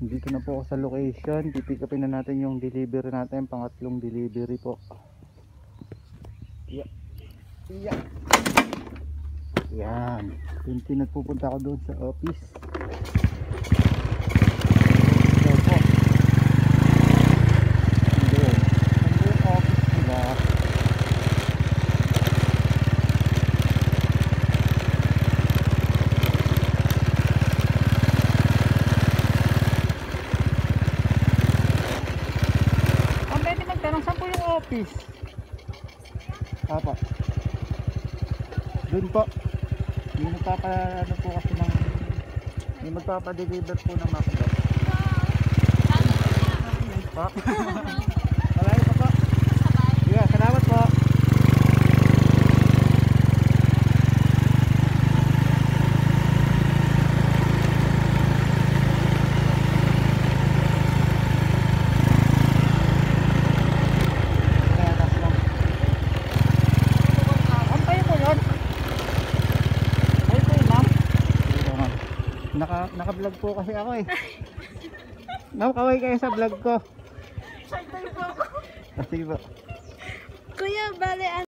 Dito na po ako sa location. Pipick upin na natin yung delivery natin, pangatlong delivery po. Yeah. Yeah. Yan. Kunti nagpupunta ako doon sa office. So po. Doon. Doon sa office nila. Ang pwede magtanong, saan po yung office? Apa. Doon po. May magpapa-ano po kasi ng may magpapa-deliver po ng McDo. Pa. Malayo pa po. Yeah, salamat po. Naka-vlog po kasi ako eh. Nakaway kayo sa vlog ko. Sige po. Sige po. Kuya, bale